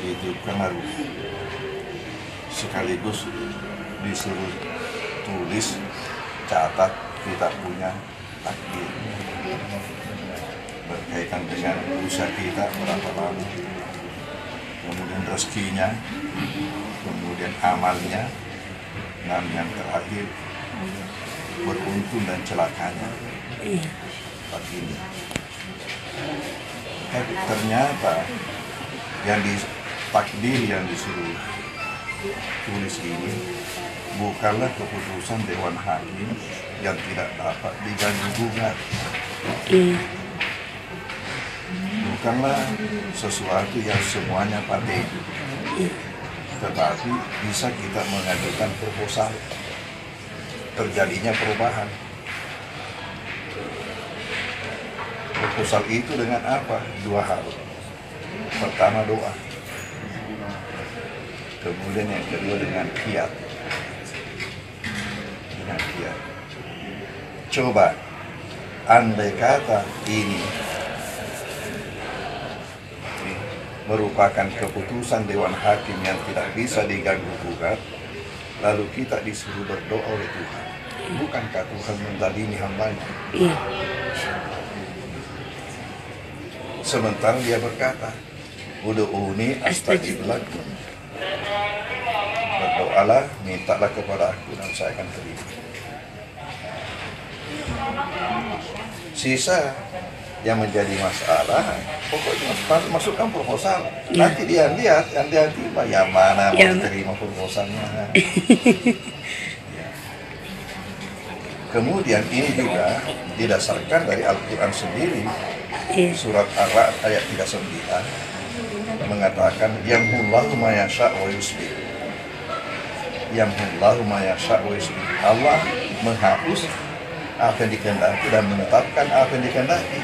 itu kan harus sekaligus disuruh tulis, catat, kita punya takdir berkaitan dengan usaha kita berapa lama, kemudian rezekinya, kemudian amalnya, dan yang terakhir beruntung dan celakanya. Begini. Ternyata yang takdir yang disuruh tulis ini bukanlah keputusan Dewan Hakim yang tidak dapat diganggu gugat. Bukanlah sesuatu yang semuanya paten, tetapi bisa kita mengajukan proposal terjadinya perubahan. Proposal itu dengan apa? Dua hal. Pertama doa, kemudian yang kedua dengan kiat. Dengan kiat. Coba, andai kata ini merupakan keputusan Dewan Hakim yang tidak bisa diganggu gugat, lalu kita disuruh berdoa oleh Tuhan. Bukankah Tuhan menzalimi hambanya? Sementara dia berkata, ud'uni astajib lakum. Berdoalah, mintalah kepada aku dan saya akan terima. Sisa yang menjadi masalah, pokoknya masukkan proposal. Nanti dia lihat, yang dia tiba, yang mana mau terima proposalnya. Kemudian ini juga didasarkan dari Al-Quran sendiri. Surat Ar-Ra'd ayat 39 mengatakan yamhullahu ma yasha' wa yusbih. Yamhullahu ma yasha' wa yusbih. Allah menghapus apa yang dikehendaki dan menetapkan apa yang dikehendaki.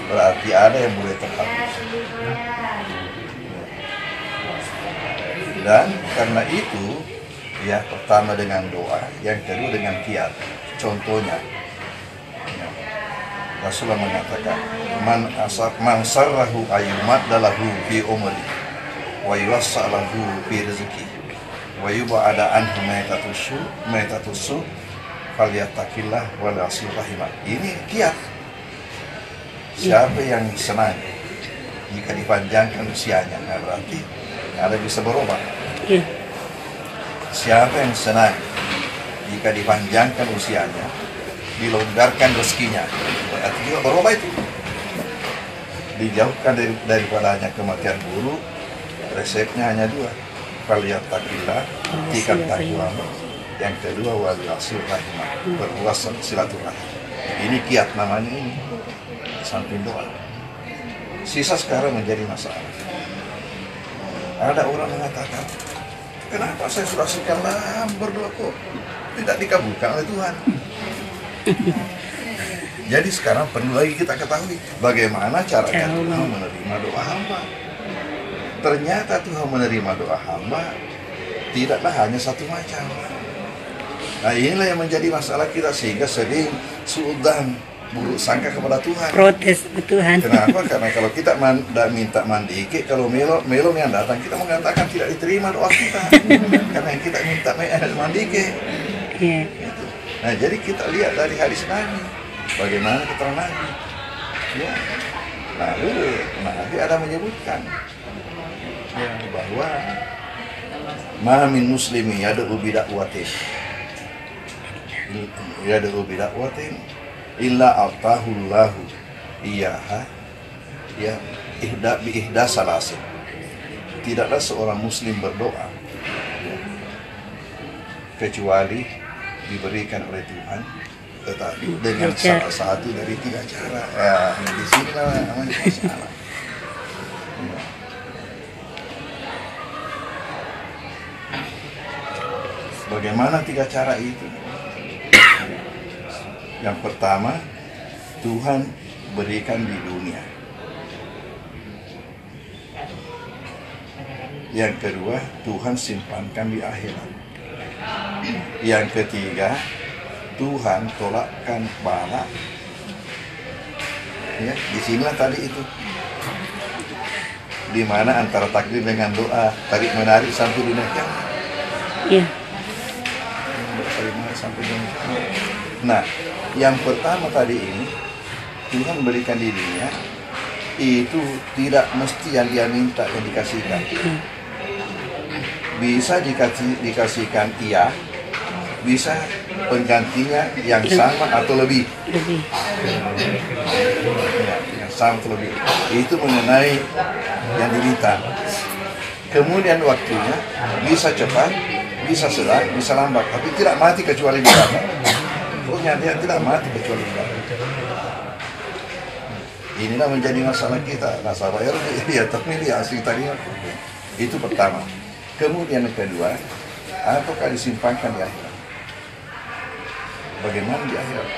Berarti ada yang boleh terhapus. Dan karena itu, ya pertama dengan doa, yang kedua dengan kiat. Contohnya, Rasulullah mengatakan, man sarrahu ayyumat dalahu fi umri wa yuwassalahu fi rizki wa yub'ada anhu maitatusu falyattaqillah wa lasil rahimah. Ini kiat. Siapa yang senang jika dipanjangkan usianya, nah berarti ada bisa berubah. Siapa yang senang jika dipanjangkan usianya, dilonggarkan rezekinya, berarti juga berubah itu. Dijauhkan daripadanya kematian buruk, resepnya hanya dua. Falyattaqillah, tikan takwa. Yang kedua walasil rahimah, berluas silaturahim. Ini kiat namanya ini. Samping doa. Sisa sekarang menjadi masalah. Ada orang mengatakan, kenapa saya sudah sekian lama berdoa kok tidak dikabulkan oleh Tuhan? Jadi sekarang perlu lagi kita ketahui bagaimana caranya Tuhan menerima doa hamba. Ternyata Tuhan menerima doa hamba tidaklah hanya satu macam. Nah inilah yang menjadi masalah kita sehingga sering suudzon, buruk sangka kepada Tuhan. Protes ke Tuhan. Kenapa? Karena kalau kita minta mandike, kalau melon yang datang kita mengatakan tidak diterima doa kita. Karena yang kita minta mandike. Gitu. Nah jadi kita lihat dari hadis Nabi, bagaimana keterangan Nabi. Ya. Lalu Nabi ada menyebutkan ya, bahwa ma min muslimi yad'u bid'awatin illa atahullahu iyaha ya ihda salasin. Tidaklah seorang muslim berdoa ya, kecuali diberikan oleh Tuhan, tetapi dengan salah satu dari tiga cara. Ya, di sini namanya masalah. Ya. Bagaimana tiga cara itu? Yang pertama, Tuhan berikan di dunia. Yang kedua, Tuhan simpankan di akhirat. Yang ketiga, Tuhan tolakkan bala. Ya, di sinilah tadi itu. di mana antara takbir dengan doa tarik menarik sampai dunia kiamat. Iya. Tarik menarik sampai dunia kiamat. Nah, yang pertama tadi ini Tuhan berikan dirinya itu tidak mesti yang dia minta yang dikasihkan. Bisa dikasihkan iya, bisa penggantinya yang sama atau lebih. Ya, yang sama atau lebih. Itu mengenai yang diminta. Kemudian waktunya bisa cepat, bisa sedang, bisa lambat, tapi tidak mati kecuali dibakar. Pokoknya dia tidak mati kecuali dibakar. Inilah menjadi masalah kita. Nah, sahabat ya, tapi ini asli tadi itu pertama. Kemudian yang kedua, ataukah disimpankan di akhirat? Bagaimana di akhirat?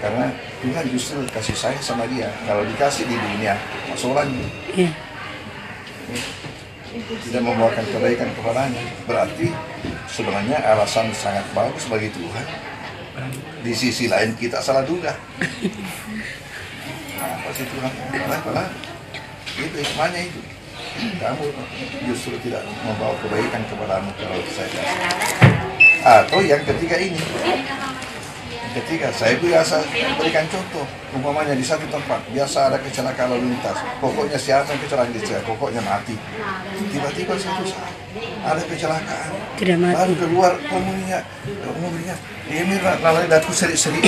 Karena Tuhan justru kasih sayang sama dia. Kalau dikasih di dunia, masalahnya tidak membawakan kebaikan kepadanya. Berarti sebenarnya alasan sangat bagus bagi Tuhan. Di sisi lain kita salah duga. Nah, pasti Tuhan, apalah, itu hikmahnya itu. Kamu justru tidak membawa kebaikan kepadamu kalau saya kasih. Atau yang ketiga ini, ketika saya biasa berikan contoh, umpamanya di satu tempat biasa ada kecelakaan lalu lintas, pokoknya siapa yang kecelakaan di sana, pokoknya mati. Tiba-tiba satu saat ada kecelakaan, lalu keluar mobilnya, ini lalu datang seri-seri.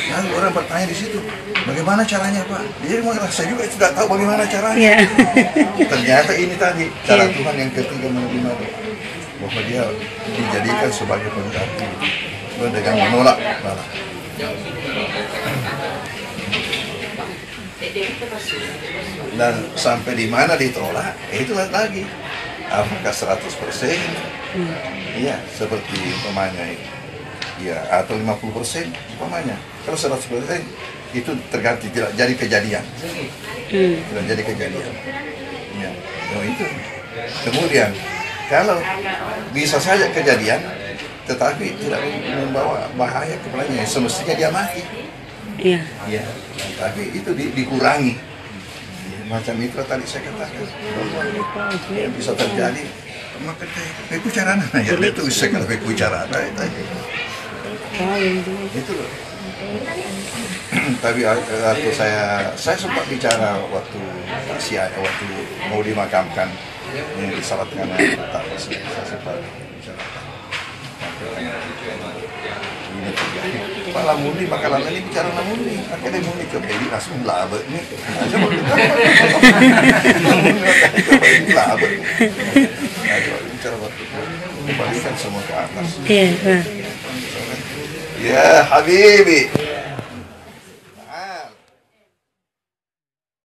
Lalu orang bertanya di situ, bagaimana caranya Pak? Jadi saya juga tidak tahu bagaimana caranya. Ternyata ini tadi cara Tuhan yang ketiga menerima doa, bahwa dia dijadikan sebagai pengganti dengan menolak malah. Dan sampai di mana ditolak, itu lagi. Apakah 100%? Iya, seperti umpamanya ini. Ya, atau 50% umpamanya. Kalau 100% itu terganti, tidak jadi kejadian. Tidak jadi kejadian. Ya, itu. Kemudian, kalau bisa saja kejadian, tetapi tidak membawa bahaya kepadanya, semestinya dia mati. Iya. Ya, tapi itu dikurangi. Ya, macam itu tadi saya katakan. Yang bisa terjadi, maka itu cara ya itu saya kata cara itu loh. Tapi waktu saya sempat bicara waktu waktu mau dimakamkan di salat dengan saya sempat bicara. Ini terjadi. Pak Lamuni makanan ini bicara Lamuni, akhirnya Lamuni coba ini langsung labet nih. Aja mau labet. Ayo bicara waktu kembalikan semua ke atas. Ya Habibi.